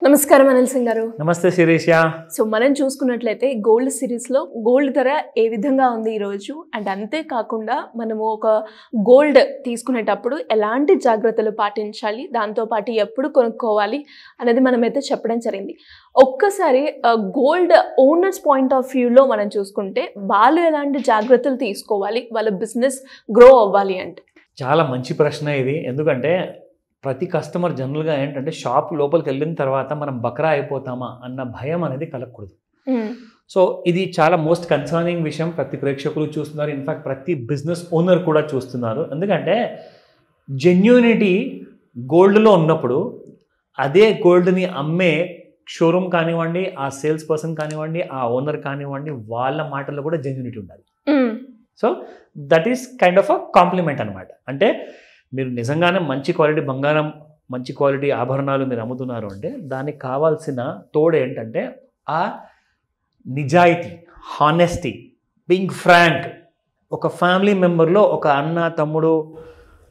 నమస్కారం అనిల్ సింగ్ గారు. నమస్తే శిరీష. సో మనం చూసుకున్నట్లయితే గోల్డ్ సిరీస్ లో గోల్డ్ ధర ఏ విధంగా ఉంది ఈ రోజు, అండ్ అంతే కాకుండా మనము ఒక గోల్డ్ తీసుకునేటప్పుడు ఎలాంటి జాగ్రత్తలు పాటించాలి, దాంతో పాటు ఎప్పుడు కొనుక్కోవాలి అనేది మనమైతే చెప్పడం జరిగింది. ఒక్కసారి గోల్డ్ ఓనర్స్ పాయింట్ ఆఫ్ వ్యూలో మనం చూసుకుంటే వాళ్ళు ఎలాంటి జాగ్రత్తలు తీసుకోవాలి వాళ్ళ బిజినెస్ గ్రో అవ్వాలి అంటే? చాలా మంచి ప్రశ్న ఇది. ఎందుకంటే ప్రతి కస్టమర్ జనరల్గా ఏంటంటే షాప్ లోపలికి వెళ్ళిన తర్వాత మనం బక్రా అయిపోతామా అన్న భయం అనేది కలగకూడదు. సో ఇది చాలా మోస్ట్ కన్సర్నింగ్ విషయం. ప్రతి ప్రేక్షకులు చూస్తున్నారు, ఇన్ఫాక్ట్ ప్రతి బిజినెస్ ఓనర్ కూడా చూస్తున్నారు. ఎందుకంటే జెన్యూనిటీ గోల్డ్లో ఉన్నప్పుడు అదే గోల్డ్ని అమ్మే షోరూమ్ కానివ్వండి, ఆ సేల్స్ పర్సన్ కానివ్వండి, ఆ ఓనర్ కానివ్వండి, వాళ్ళ మాటల్లో కూడా జెన్యూనిటీ ఉండాలి. So that is kind of a compliment అనమాట. అంటే మీరు నిజంగానే మంచి క్వాలిటీ బంగారం, మంచి క్వాలిటీ ఆభరణాలు మీరు అమ్ముతున్నారు అంటే దానికి కావాల్సిన తోడు ఏంటంటే ఆ నిజాయితీ, హానెస్టీ, బీయింగ్ ఫ్రాంక్. ఒక ఫ్యామిలీ మెంబర్లో ఒక అన్న, తమ్ముడు,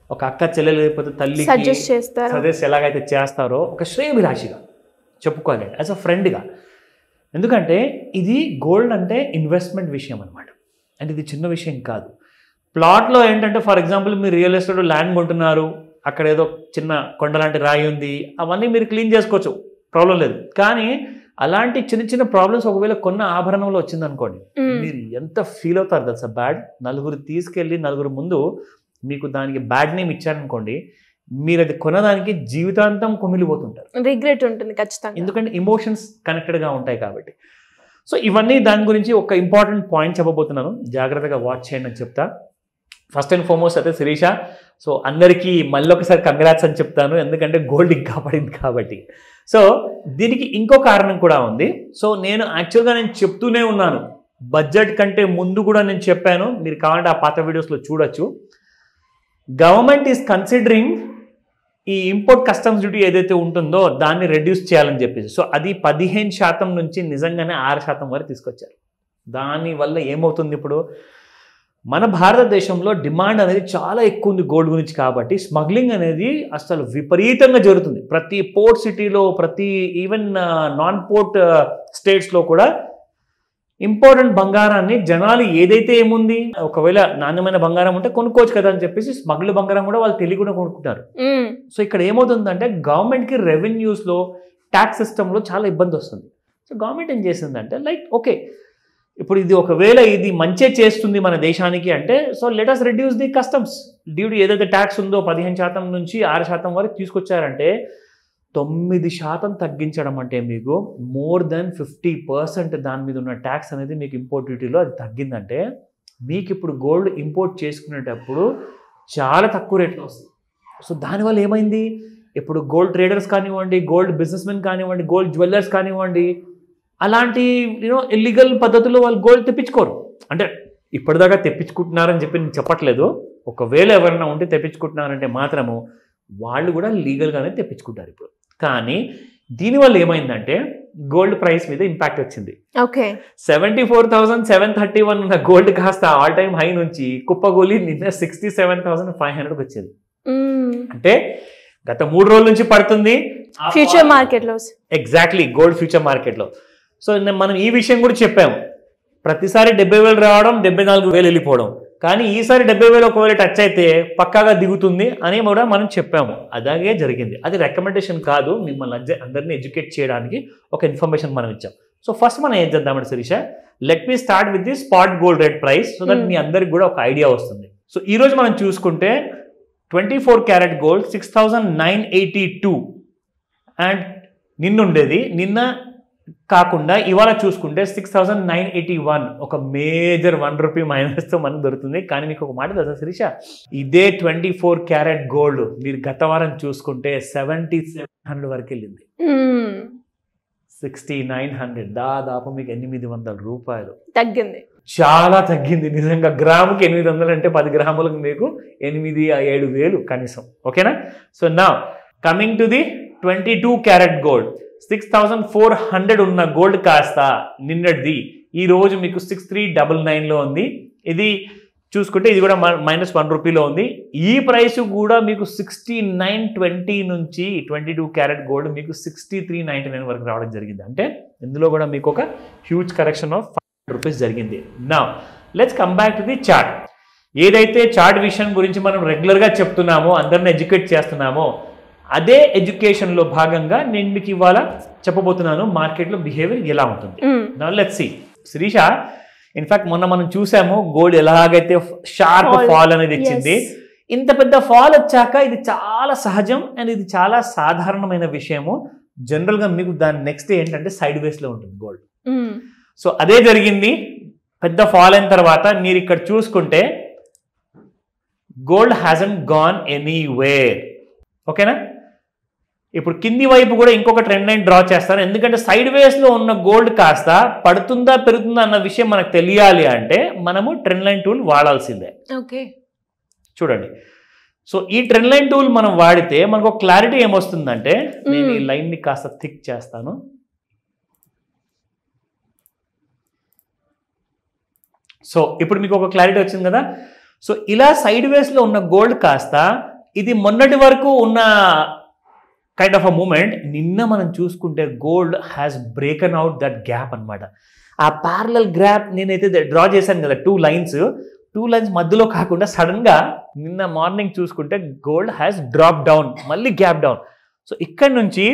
ఒక అక్క, చెల్లెలు, లేకపోతే తల్లికి సజెస్ట్ ఎలాగైతే చేస్తారో ఒక శ్రేయభిలాషిగా చెప్పుకోవాలి, యాజ్ అ ఫ్రెండ్గా. ఎందుకంటే ఇది గోల్డ్ అంటే ఇన్వెస్ట్మెంట్ విషయం అనమాట. అంటే ఇది చిన్న విషయం కాదు. ప్లాట్లో ఏంటంటే ఫర్ ఎగ్జాంపుల్ మీరు రియల్ ఎస్టేట్ ల్యాండ్ కొంటున్నారు, అక్కడ ఏదో చిన్న కొండలాంటి రాయి ఉంది, అవన్నీ మీరు క్లీన్ చేసుకోవచ్చు, ప్రాబ్లం లేదు. కానీ అలాంటి చిన్న చిన్న ప్రాబ్లమ్స్ ఒకవేళ కొన్న ఆభరణంలో వచ్చిందనుకోండి, మీరు ఎంత ఫీల్ అవుతారు తెలుసా? బ్యాడ్. నలుగురు తీసుకెళ్ళి నలుగురు ముందు మీకు దానికి బ్యాడ్ నేమ్ ఇచ్చారనుకోండి, మీరు అది కొనడానికి జీవితాంతం కుమిలిపోతుంటారు, రిగ్రెట్ ఉంటుంది ఖచ్చితంగా. ఎందుకంటే ఇమోషన్స్ కనెక్టెడ్గా ఉంటాయి కాబట్టి. సో ఇవన్నీ దాని గురించి ఒక ఇంపార్టెంట్ పాయింట్ చెప్పబోతున్నాను, జాగ్రత్తగా వాచ్ చేయండి అని చెప్తా. ఫస్ట్ అండ్ ఫార్మోస్ట్ అయితే శిరీష, సో అందరికీ మళ్ళీ ఒకసారి కంగ్రాట్స్ అని చెప్తాను, ఎందుకంటే గోల్డ్ ఇంకా పడింది కాబట్టి. సో దీనికి ఇంకో కారణం కూడా ఉంది. సో నేను యాక్చువల్గా చెప్తూనే ఉన్నాను, బడ్జెట్ కంటే ముందు కూడా నేను చెప్పాను, మీరు కావాలంటే ఆ పాత వీడియోస్లో చూడొచ్చు. గవర్నమెంట్ ఈజ్ కన్సిడరింగ్ ఈ ఇంపోర్ట్ కస్టమ్స్ డ్యూటీ ఏదైతే ఉంటుందో దాన్ని రెడ్యూస్ చేయాలని చెప్పేసి. సో అది 15% నుంచి నిజంగానే 6% వరకు తీసుకొచ్చారు. దానివల్ల ఏమవుతుంది, ఇప్పుడు మన భారతదేశంలో డిమాండ్ అనేది చాలా ఎక్కువ ఉంది గోల్డ్ గురించి, కాబట్టి స్మగ్లింగ్ అనేది అసలు విపరీతంగా జరుగుతుంది. ప్రతి పోర్ట్ సిటీలో, ప్రతి ఈవెన్ నాన్ పోర్ట్ స్టేట్స్లో కూడా ఇంపార్టెంట్ బంగారాన్ని జనాలు ఏదైతే ఏముంది, ఒకవేళ నాణ్యమైన బంగారం ఉంటే కొనుక్కోవచ్చు కదా అని చెప్పేసి స్మగ్ల్ బంగారం కూడా వాళ్ళు తెలియకుండా కొనుక్కుంటారు. సో ఇక్కడ ఏమవుతుందంటే గవర్నమెంట్కి రెవెన్యూస్లో, ట్యాక్స్ సిస్టంలో చాలా ఇబ్బంది వస్తుంది. సో గవర్నమెంట్ ఏం చేసిందంటే లైక్ ఓకే, ఇప్పుడు ఇది ఒకవేళ ఇది మంచి చేస్తుంది మన దేశానికి అంటే, so let us reduce the customs duty. ఏదైతే ట్యాక్స్ ఉందో 15% నుంచి 6% వరకు తీసుకొచ్చారంటే 9% తగ్గించడం అంటే మీకు మోర్ దెన్ 50% దాని మీద ఉన్న ట్యాక్స్ అనేది మీకు ఇంపోర్ట్ డ్యూటీలో అది తగ్గిందంటే మీకు ఇప్పుడు గోల్డ్ ఇంపోర్ట్ చేసుకునేటప్పుడు చాలా తక్కువ రేట్లో వస్తుంది. సో దానివల్ల ఏమైంది, ఇప్పుడు గోల్డ్ ట్రేడర్స్ కానివ్వండి, గోల్డ్ బిజినెస్ మెన్ కానివ్వండి, గోల్డ్ జ్యువెలర్స్ కానివ్వండి, అలాంటి ఇల్లీగల్ పద్ధతుల్లో వాళ్ళు గోల్డ్ తెప్పించుకోరు. అంటే ఇప్పటిదాకా తెప్పించుకుంటున్నారని చెప్పి నేను చెప్పట్లేదు, ఒకవేళ ఎవరైనా ఉంటే తెప్పించుకుంటున్నారంటే మాత్రము వాళ్ళు కూడా లీగల్గానే తెప్పించుకుంటారు ఇప్పుడు. కానీ దీనివల్ల ఏమైందంటే గోల్డ్ ప్రైస్ మీద ఇంపాక్ట్ వచ్చింది. 74,731 ఉన్న గోల్డ్ కాస్త ఆల్ టైమ్ హై నుంచి కుప్పగోలి నిన్న 67,500 వచ్చేది. అంటే గత 3 రోజుల నుంచి పడుతుంది ఫ్యూచర్ మార్కెట్లో. ఎగ్జాక్ట్లీ, గోల్డ్ ఫ్యూచర్ మార్కెట్లో. సో మనం ఈ విషయం కూడా చెప్పాము, ప్రతిసారి 70,000 రావడం, 74,000 వెళ్ళిపోవడం, కానీ ఈసారి 70,000 ఒకవేళ టచ్ అయితే పక్కాగా దిగుతుంది అని కూడా మనం చెప్పాము. అలాగే జరిగింది. అది రికమెండేషన్ కాదు, మిమ్మల్ని అందరినీ ఎడ్యుకేట్ చేయడానికి ఒక ఇన్ఫర్మేషన్ మనం ఇచ్చాం. సో ఫస్ట్ మనం ఏం చేద్దామంటే Sirisha, let me start with the spot gold rate price, so that మీ అందరికి కూడా ఒక ఐడియా వస్తుంది. సో ఈరోజు మనం చూసుకుంటే 24 క్యారెట్ గోల్డ్ 6,982 అండ్ నిన్నుండేది, నిన్న కాకుండా ఇవాళ చూసుకుంటే 6,981, ఒక మేజర్ ₹1 మైనస్తో మనకు దొరుకుతుంది. కానీ మీకు ఒక మాట తెలుసా శిరీష, ఇదే 24 క్యారెట్ గోల్డ్ మీరు గత వారం చూసుకుంటే 7,700 వరకు వెళ్ళింది. 6,900, దాదాపు మీకు ₹800 తగ్గింది. చాలా తగ్గింది నిజంగా. గ్రాముకి 800 అంటే 10 గ్రాములకు మీకు 8,000-7,000 కనీసం. ఓకేనా? సో నా coming to the 22 carat gold, 6,400 ఉన్న గోల్డ్ కాస్త నిన్నటిది ఈ రోజు మీకు 6,399లో ఉంది. ఇది చూసుకుంటే ఇది కూడా -1 రూపీలో ఉంది. ఈ ప్రైస్ కూడా మీకు 6920 నుంచి 22 క్యారెట్ గోల్డ్ మీకు 6399 వరకు రావడం జరిగింది. అంటే ఇందులో కూడా మీకు ఒక హ్యూజ్ కరెక్షన్ ఆఫ్ 500 రూపీస్ జరిగింది. Now let's come back to the chart. ఏదైతే చార్ట్ విషయం గురించి మనం రెగ్యులర్గా చెప్తున్నామో, అందరిని ఎడ్యుకేట్ చేస్తున్నామో, అదే ఎడ్యుకేషన్లో భాగంగా నేను మీకు ఇవాళ చెప్పబోతున్నాను మార్కెట్లో బిహేవియర్ ఎలా ఉంటుంది. Now let's see. Shirisha, in fact మొన్న మనం చూసాము గోల్డ్ ఎలాగైతే షార్ప్ ఫాల్ అనేది ఇచ్చింది. ఇంత పెద్ద ఫాల్ వచ్చాక ఇది చాలా సహజం అండ్ ఇది చాలా సాధారణమైన విషయము. జనరల్ గా మీకు దాని నెక్స్ట్ ఏంటంటే సైడ్ వేస్ లో ఉంటుంది గోల్డ్. సో అదే జరిగింది. పెద్ద ఫాల్ అయిన తర్వాత మీరు ఇక్కడ చూసుకుంటే గోల్డ్ హ్యాజంట్ గాన్ ఎనీవేర్. ఓకేనా? ఇప్పుడు కింది వైపు కూడా ఇంకొక ట్రెండ్ లైన్ డ్రా చేస్తాను. ఎందుకంటే సైడ్ వేస్ లో ఉన్న గోల్డ్ కాస్త పడుతుందా పెరుగుతుందా అన్న విషయం మనకు తెలియాలి అంటే మనము ట్రెండ్ లైన్ టూల్ వాడాల్సిందే. ఓకే, చూడండి. సో ఈ ట్రెండ్ లైన్ టూల్ మనం వాడితే మనకు ఒక క్లారిటీ ఏమొస్తుందంటే, నేను ఈ లైన్ ని కాస్త థిక్ చేస్తాను. సో ఇప్పుడు మీకు ఒక క్లారిటీ వచ్చింది కదా. సో ఇలా సైడ్ వేస్ లో ఉన్న గోల్డ్ కాస్త ఇది మొన్నటి వరకు ఉన్న కైండ్ ఆఫ్ అ మూమెంట్ నిన్న మనం చూసుకుంటే gold has broken out that gap అనమాట. ఆ ప్యారలల్ గ్యాప్ నేనైతే డ్రా చేశాను కదా, టూ లైన్స్ మధ్యలో కాకుండా సడన్ గా నిన్న మార్నింగ్ చూసుకుంటే గోల్డ్ హ్యాస్ డ్రాప్ డౌన్, మళ్ళీ గ్యాప్ డౌన్. సో ఇక్కడ నుంచి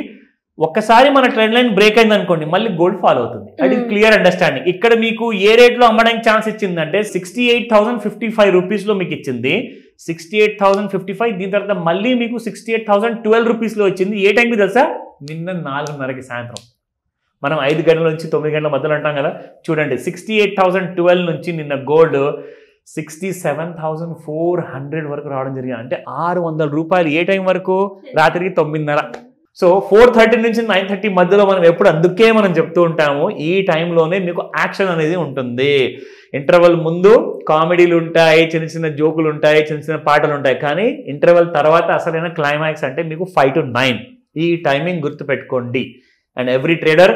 ఒక్కసారి మన ట్రెండ్ లైన్ బ్రేక్ అయింది అనుకోండి, మళ్ళీ గోల్డ్ ఫాల్ అవుతుంది. అది క్లియర్ అండర్స్టాండింగ్. ఇక్కడ మీకు ఏ రేట్లో అమ్మడానికి ఛాన్స్ ఇచ్చిందంటే 68,055 రూపీస్లో మీకు ఇచ్చింది. 68,055. దీని తర్వాత మళ్ళీ మీకు 68,012 రూపీస్లో ఇచ్చింది. ఏ టైంకి తెలుసా? నిన్న 4:30కి సాయంత్రం. మనం 5 గంటల నుంచి 9 గంటల మధ్యలో అంటాం కదా. చూడండి, 68,012 నుంచి నిన్న గోల్డ్ 67,400 వరకు రావడం జరిగింది. అంటే 600 రూపాయలు. ఏ టైం వరకు? రాత్రికి 9:30. సో 4:30 నుంచి 9:30 మధ్యలో మనం ఎప్పుడు, అందుకే మనం చెప్తూ ఉంటాము ఈ టైంలోనే మీకు యాక్షన్ అనేది ఉంటుంది. ఇంటర్వెల్ ముందు కామెడీలు ఉంటాయి, చిన్న చిన్న జోకులు ఉంటాయి, చిన్న చిన్న పాటలు ఉంటాయి. కానీ ఇంటర్వెల్ తర్వాత అసలైన క్లైమాక్స్ అంటే మీకు 5 to 9. ఈ టైమింగ్ గుర్తుపెట్టుకోండి. And every trader,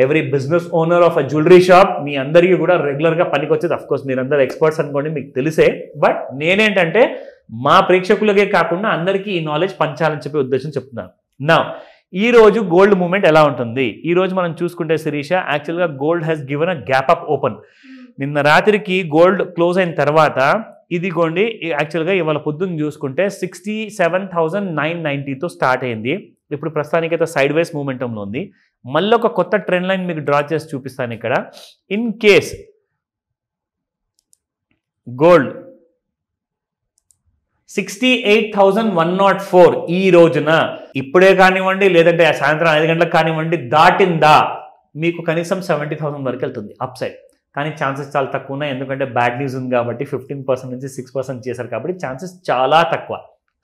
every business owner of a jewellery shop, మీ అందరికీ కూడా రెగ్యులర్గా పనికి వచ్చేది. అఫ్కోర్స్ మీరందరూ ఎక్స్పర్ట్స్ అనుకోండి, మీకు తెలిసే. బట్ నేనేంటంటే మా ప్రేక్షకులకే కాకుండా అందరికీ ఈ నాలెడ్జ్ పంచాలని చెప్పే ఉద్దేశం చెప్తున్నాను. నా ఈ రోజు గోల్డ్ మూవ్మెంట్ ఎలా ఉంటుంది? ఈ రోజు మనం చూసుకుంటే శిరీష, యాక్చువల్గా gold has given a gap up open. నిన్న రాత్రికి గోల్డ్ క్లోజ్ అయిన తర్వాత ఇదిగోండి, యాక్చువల్గా ఇవాళ పొద్దున్న చూసుకుంటే 67,990తో స్టార్ట్ అయింది. ఇప్పుడు ప్రస్తుతానికైతే సైడ్ వేస్ మూమెంటంలో ఉంది. మళ్ళీ ఒక కొత్త ట్రెండ్ లైన్ మీకు డ్రా చేసి చూపిస్తాను ఇక్కడ. ఇన్ కేస్ గోల్డ్ 68,104 ఈ రోజున ఇప్పుడే కానివ్వండి, లేదంటే సాయంత్రం 5 గంటలకు కానివ్వండి, దాటిందా మీకు కనీసం 70,000 వరకు వెళ్తుంది అప్ సైడ్. కానీ ఛాన్సెస్ చాలా తక్కువ ఉన్నాయి. ఎందుకంటే బ్యాడ్ న్యూస్ ఉంది కాబట్టి 15% నుంచి 6% చేశారు కాబట్టి ఛాన్సెస్ చాలా తక్కువ.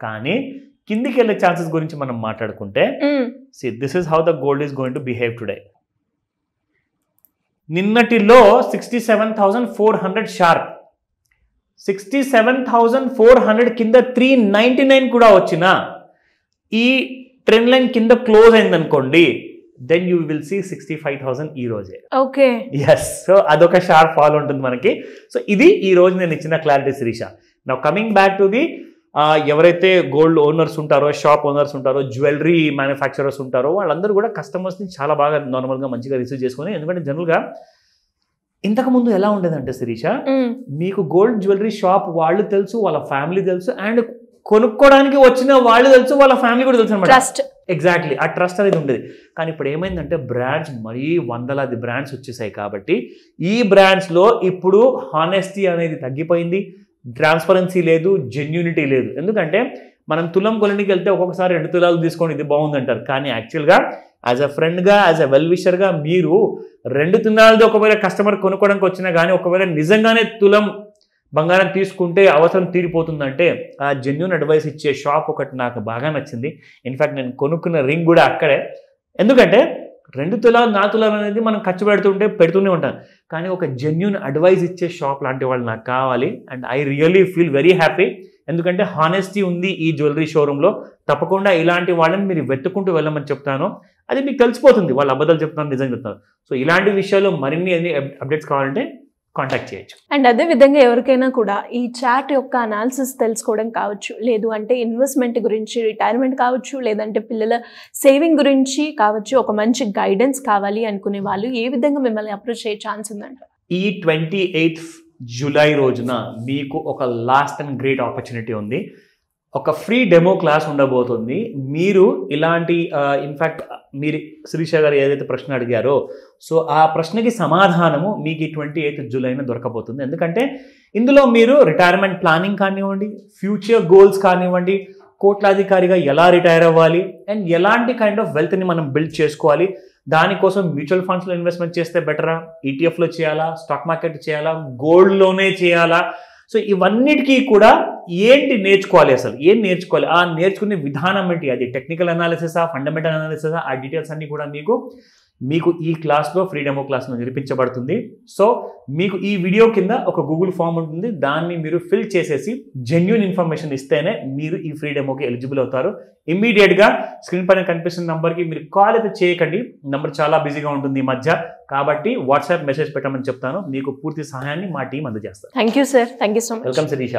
కానీ కిందికి వెళ్ళే ఛాన్సెస్ గురించి మనం మాట్లాడుకుంటే, this is how the gold is going to behave today. నిన్నటిలో 67,400 షార్ప్, 67,400 కింద 399 కూడా వచ్చిన ఈ ట్రెండ్ లైన్ కింద క్లోజ్ అయిందనుకోండి, దెన్ యూ విల్ సీ 65,000 ఈ రోజే. Okay, yes. సో అదొక షార్ప్ ఫాల్ ఉంటుంది మనకి. సో ఇది ఈ రోజు నేను ఇచ్చిన clarity Sirisha. Now coming back to the ఎవరైతే గోల్డ్ ఓనర్స్ ఉంటారో, షాప్ ఓనర్స్ ఉంటారో, జ్యువెలరీ మ్యానుఫ్యాక్చరర్స్ ఉంటారో, వాళ్ళందరూ కూడా కస్టమర్స్ని చాలా బాగా నార్మల్గా మంచిగా రిసీవ్ చేసుకుని. ఎందుకంటే జనరల్గా ఇంతకు ముందు ఎలా ఉండేదంటే శిరీష, మీకు గోల్డ్ జ్యువెలరీ షాప్ వాళ్ళు తెలుసు, వాళ్ళ ఫ్యామిలీ తెలుసు, అండ్ కొనుక్కోవడానికి వచ్చిన వాళ్ళు తెలుసు, వాళ్ళ ఫ్యామిలీ కూడా తెలుసు అనమాట. ట్రస్ట్, ఎగ్జాక్ట్లీ ఆ ట్రస్ట్ అనేది ఉండేది. కానీ ఇప్పుడు ఏమైందంటే బ్రాండ్స్ మరీ వందలాది బ్రాండ్స్ వచ్చేసాయి కాబట్టి ఈ బ్రాండ్స్లో ఇప్పుడు హానెస్టీ అనేది తగ్గిపోయింది, ట్రాన్స్పరెన్సీ లేదు, జెన్యూనిటీ లేదు. ఎందుకంటే మనం తులం కొలనికి వెళ్తే ఒక్కొక్కసారి 2 తులాలు తీసుకోండి ఇది బాగుందంటారు. కానీ యాక్చువల్గా యాజ్ అ ఫ్రెండ్గా, యాజ్ అ వెల్ విషర్గా మీరు 2 తులాలది ఒకవేళ కస్టమర్ కొనుక్కోవడానికి వచ్చినా కానీ, ఒకవేళ నిజంగానే తులం బంగారం తీసుకుంటే అవసరం తీరిపోతుందంటే ఆ జెన్యూన్ అడ్వైస్ ఇచ్చే షాప్ ఒకటి నాకు బాగా నచ్చింది. ఇన్ఫ్యాక్ట్ నేను కొనుక్కున్న రింగ్ కూడా అక్కడే. ఎందుకంటే 2 తులాలు 4 తులాలు అనేది మనం ఖర్చు పెడుతూనే ఉంటాను. కానీ ఒక జెన్యూన్ అడ్వైస్ ఇచ్చే షాప్ లాంటి వాళ్ళు నాకు కావాలి. And I really feel very happy. ఎందుకంటే హానెస్టీ ఉంది ఈ జ్యువెలరీ షోరూంలో. తప్పకుండా ఇలాంటి వాళ్ళని మీరు వెతుక్కుంటూ వెళ్ళమని చెప్తాను. అది మీకు తెలిసిపోతుంది, వాళ్ళు అబద్ధాలు చెప్తాను, నిజంగా చెప్తాను. సో ఇలాంటి విషయాలు మరిన్ని అప్డేట్స్ కావాలంటే కాంటాక్ట్ చేయొచ్చు. అండ్ అదే విధంగా ఎవరికైనా కూడా ఈ చాట్ యొక్క అనాలిసిస్ తెలుసుకోవడం కావచ్చు, లేదు అంటే ఇన్వెస్ట్మెంట్ గురించి, రిటైర్మెంట్ కావచ్చు, లేదంటే పిల్లల సేవింగ్ గురించి కావచ్చు, ఒక మంచి గైడెన్స్ కావాలి అనుకునే వాళ్ళు ఏ విధంగా మిమ్మల్ని అప్రోచ్ అయ్యే ఛాన్స్ ఉందంట? ఈ 28th జూలై రోజున మీకు ఒక లాస్ట్ అండ్ గ్రేట్ ఆపర్చునిటీ ఉంది. ఒక ఫ్రీ డెమో క్లాస్ ఉండబోతుంది. మీరు ఇలాంటి ఇన్ఫ్యాక్ట్ మీరు శిరీష గారు ఏదైతే ప్రశ్న అడిగారో సో ఆ ప్రశ్నకి సమాధానము మీకు ఈ 28th జూలైన దొరకబోతుంది. ఎందుకంటే ఇందులో మీరు రిటైర్మెంట్ ప్లానింగ్ కానివ్వండి, ఫ్యూచర్ గోల్స్ కానివ్వండి, కోట్లాధికారిగా ఎలా రిటైర్ అవ్వాలి అండ్ ఎలాంటి కైండ్ ఆఫ్ వెల్త్ని మనం బిల్డ్ చేసుకోవాలి, దానికోసం మ్యూచువల్ ఫండ్స్లో ఇన్వెస్ట్మెంట్ చేస్తే బెటరా, ఈటీఎఫ్లో చేయాలా, స్టాక్ మార్కెట్ చేయాలా, గోల్డ్లోనే చేయాలా, సో ఇవన్నిటికీ కూడా ఏంటి నేర్చుకోవాలి, అసలు ఏం నేర్చుకోవాలి, ఆ నేర్చుకునే విధానం ఏంటి, అది టెక్నికల్ అనాలిసిసా, ఫండమెంటల్ అనాలిసిసా, ఆ డీటెయిల్స్ అన్నీ కూడా మీకు ఈ క్లాస్లో ఫ్రీ డెమో క్లాస్లో నేర్పించబడుతుంది. సో మీకు ఈ వీడియో కింద ఒక గూగుల్ ఫామ్ ఉంటుంది, దాన్ని మీరు ఫిల్ చేసేసి జెన్యూన్ ఇన్ఫర్మేషన్ ఇస్తేనే మీరు ఈ ఫ్రీ డెమోకి ఎలిజిబుల్ అవుతారు. ఇమ్మీడియట్గా స్క్రీన్ పైన కనిపిస్తున్న నంబర్కి మీరు కాల్ అయితే చేయకండి, నంబర్ చాలా బిజీగా ఉంటుంది ఈ మధ్య, కాబట్టి వాట్సాప్ మెసేజ్ పెట్టమని చెప్తాను. మీకు పూర్తి సహాయాన్ని మా టీం అందజేస్తారు. Thank you sir, thank you so much. Welcome Sirisha.